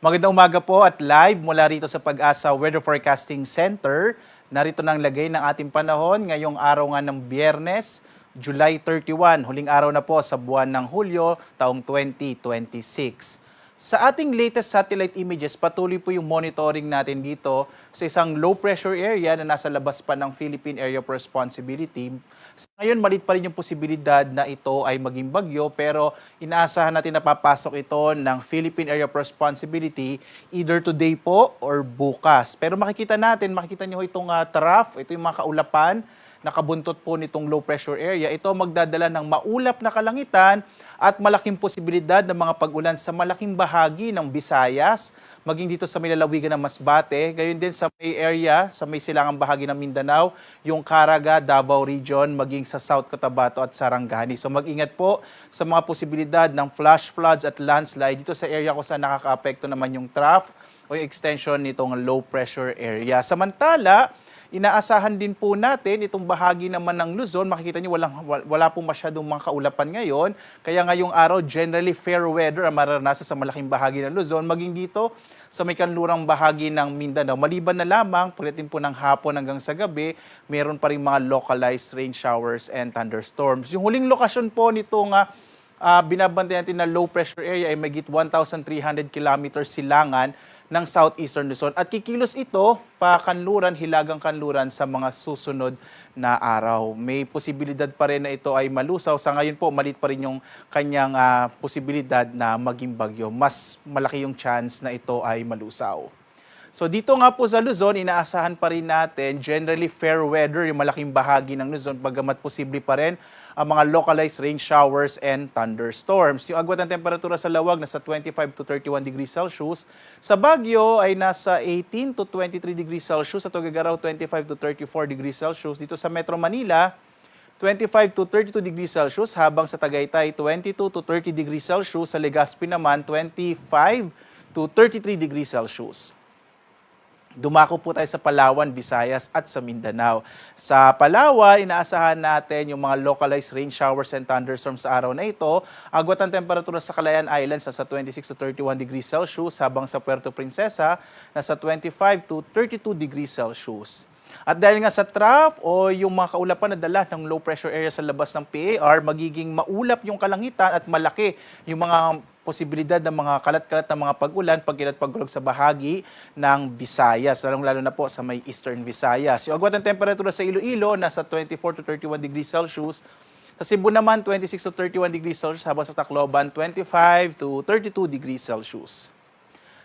Magandang umaga po at live mula rito sa Pag-asa Weather Forecasting Center. Narito na ang lagay ng ating panahon ngayong araw nga ng Biyernes, July 31, huling araw na po sa buwan ng Hulyo, taong 2026. Sa ating latest satellite images, patuloy po yung monitoring natin dito sa isang low pressure area na nasa labas pa ng Philippine Area of Responsibility. Ngayon, malit pa rin yung posibilidad na ito ay maging bagyo, pero inaasahan natin na papasok ito ng Philippine Area of Responsibility either today po or bukas. Pero makikita nyo itong trough, ito yung mga kaulapan, nakabuntot po nitong low pressure area. Ito magdadala ng maulap na kalangitan at malaking posibilidad ng mga pag-ulan sa malaking bahagi ng Visayas, maging dito sa may lalawigan ng Masbate, gayon din sa may area, sa may silangang bahagi ng Mindanao, yung Caraga, Davao Region, maging sa South Cotabato at Sarangani. So mag-ingat po sa mga posibilidad ng flash floods at landslide dito sa area kung saan nakaka-apekto naman yung trough o yung extension nitong low pressure area. Samantala, inaasahan din po natin itong bahagi naman ng Luzon. Makikita niyo wala po masyadong mga kaulapan ngayon. Kaya ngayong araw, generally fair weather ang mararanasan sa malaking bahagi ng Luzon. Maging dito sa may kanlurang bahagi ng Mindanao. Maliban na lamang, pagdating po ng hapon hanggang sa gabi, meron pa rin mga localized rain showers and thunderstorms. Yung huling lokasyon po nitong binabantay natin na low pressure area ay magit 1,300 kilometers silangan ng southeastern Luzon. At kikilos ito pa kanluran, hilagang kanluran sa mga susunod na araw. May posibilidad pa rin na ito ay malusaw. Sa ngayon po, malit pa rin yung kanyang posibilidad na maging bagyo. Mas malaki yung chance na ito ay malusaw. So dito nga po sa Luzon, inaasahan pa rin natin generally fair weather, yung malaking bahagi ng Luzon, bagamat posible pa rin ang mga localized rain showers and thunderstorms. Yung agwat ng temperatura sa Lawag nasa 25 to 31 degrees Celsius. Sa Baguio ay nasa 18 to 23 degrees Celsius. Sa Tuguegarao, 25 to 34 degrees Celsius. Dito sa Metro Manila, 25 to 32 degrees Celsius. Habang sa Tagaytay, 22 to 30 degrees Celsius. Sa Legazpi naman, 25 to 33 degrees Celsius. Dumako po tayo sa Palawan, Visayas at sa Mindanao. Sa Palawan, inaasahan natin yung mga localized rain showers and thunderstorms sa araw na ito. Agwat ang temperatura sa Calayan Islands nasa 26 to 31 degrees Celsius, habang sa Puerto Princesa nasa 25 to 32 degrees Celsius. At dahil nga sa trough o yung mga kaulapan na dala ng low pressure area sa labas ng PAR, magiging maulap yung kalangitan at malaki yung mga posibilidad ng mga kalat-kalat na mga pag-ulan, pagkilat-pagulog sa bahagi ng Visayas, lalong-lalo na po sa may Eastern Visayas. Yung agwat ng temperatura sa Iloilo, nasa 24 to 31 degrees Celsius. Sa Cebu naman, 26 to 31 degrees Celsius, habang sa Tacloban, 25 to 32 degrees Celsius.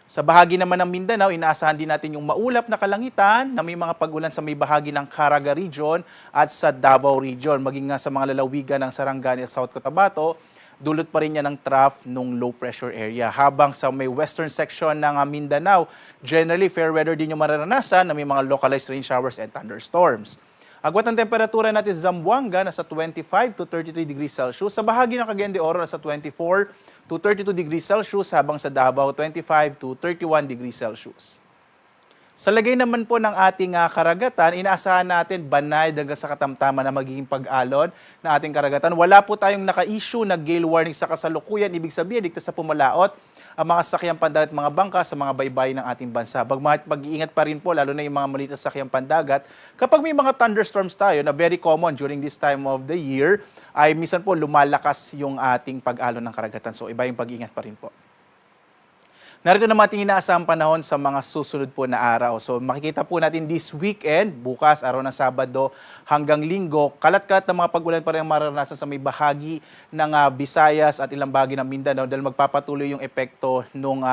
Sa bahagi naman ng Mindanao, inaasahan din natin yung maulap na kalangitan na may mga pag-ulan sa may bahagi ng Caraga Region at sa Davao Region, maging nga sa mga lalawigan ng Sarangani at South Cotabato. Dulot pa rin niya ng trough nung low pressure area. Habang sa may western section ng Mindanao, generally fair weather din yung mararanasan na may mga localized rain showers and thunderstorms. Agwat ang temperatura natin sa Zamboanga nasa 25 to 33 degrees Celsius. Sa bahagi ng Cagayan de Oro nasa 24 to 32 degrees Celsius, habang sa Davao 25 to 31 degrees Celsius. Sa lagay naman po ng ating karagatan, inaasahan natin banay hanggang sa katamtaman na magiging pag-alon ng ating karagatan. Wala po tayong naka-issue na gale warning sa kasalukuyan. Ibig sabihin, ligtas sa pumalaot ang mga sasakyang pandagat at mga bangka sa mga baybay ng ating bansa. Mag-iingat pa rin po, lalo na yung mga maliit na sasakyang pandagat. Kapag may mga thunderstorms tayo na very common during this time of the year, ay minsan po lumalakas yung ating pag-alon ng karagatan. So iba yung pag-iingat pa rin po. Narito naman ating inaasahang panahon sa mga susunod po na araw. So makikita po natin this weekend, bukas, araw ng Sabado hanggang Linggo, kalat-kalat na mga pag-ulan pa rin mararanasan sa may bahagi ng Visayas at ilang bahagi ng Mindanao dahil magpapatuloy yung epekto ng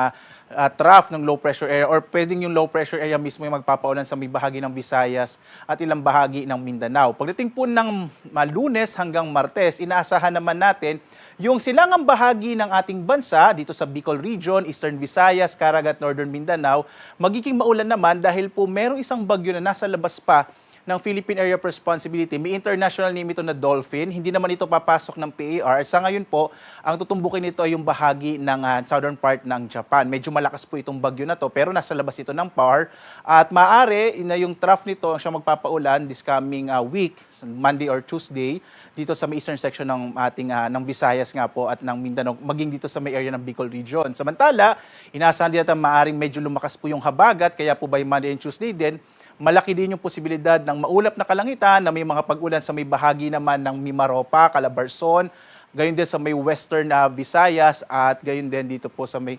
trough ng low pressure area, or pwedeng yung low pressure area mismo yung magpapaulan sa may bahagi ng Visayas at ilang bahagi ng Mindanao. Pagdating po ng Lunes hanggang Martes, inaasahan naman natin yung silangang bahagi ng ating bansa dito sa Bicol Region, Eastern Visayas, Caraga at Northern Mindanao, magiging maulan naman dahil po merong isang bagyo na nasa labas pa ng Philippine Area of Responsibility. May international name ito na Dolphin. Hindi naman ito papasok ng PAR. Sa ngayon po, ang tutumbukin nito ay yung bahagi ng southern part ng Japan. Medyo malakas po itong bagyo na to, pero nasa labas ito ng PAR. At maaari na yung trough nito ang siya magpapaulan this coming week, Monday or Tuesday, dito sa may eastern section ng ating ng Visayas nga po at ng Mindanao, maging dito sa may area ng Bicol region. Samantala, inaasahan din natin maaring medyo lumakas po yung habagat, kaya po by Monday and Tuesday din, malaki din yung posibilidad ng maulap na kalangitan na may mga pag-ulan sa may bahagi naman ng Mimaropa, Calabarzon, gayon din sa may western Visayas at gayon din dito po sa may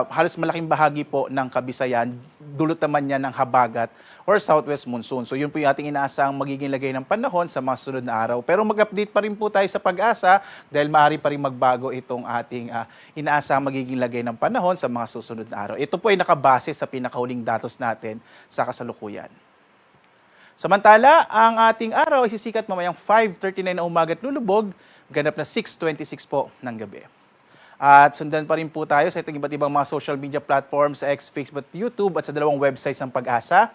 halos malaking bahagi po ng Kabisayan, dulot naman niya ng habagat or southwest monsoon. So yun po yung ating inaasang magiging lagay ng panahon sa mga sunod na araw. Pero mag-update pa rin po tayo sa pag-asa dahil maaari pa rin magbago itong ating inaasang magiging lagay ng panahon sa mga susunod na araw. Ito po ay nakabase sa pinakahuling datos natin sa kasalukuyan. Samantala, ang ating araw ay sisikat mamayang 5:39 na umaga at lulubog, ganap na 6:26 po ng gabi. At sundan pa rin po tayo sa itong iba't ibang mga social media platforms sa X, Facebook, YouTube at sa dalawang websites ng Pag-asa.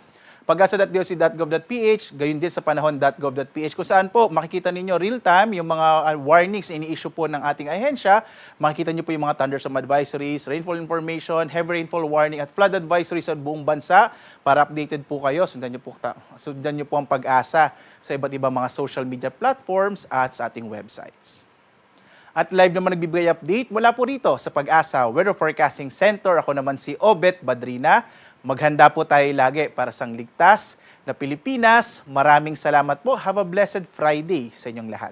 pag-asa.doc.gov.ph, gayon din sa panahon.gov.ph kung saan po makikita ninyo real-time yung mga warnings na ini-issue po ng ating ahensya. Makikita nyo po yung mga thunderstorm advisories, rainfall information, heavy rainfall warning at flood advisories sa buong bansa para updated po kayo. Sundan nyo po ang Pag-asa sa iba't ibang mga social media platforms at sa ating websites. At live naman nagbibigay update mula po rito sa Pag-asa Weather Forecasting Center. Ako naman si Obet Badrina. Maghanda po tayo lagi para sa ligtas na Pilipinas. Maraming salamat po. Have a blessed Friday sa inyong lahat.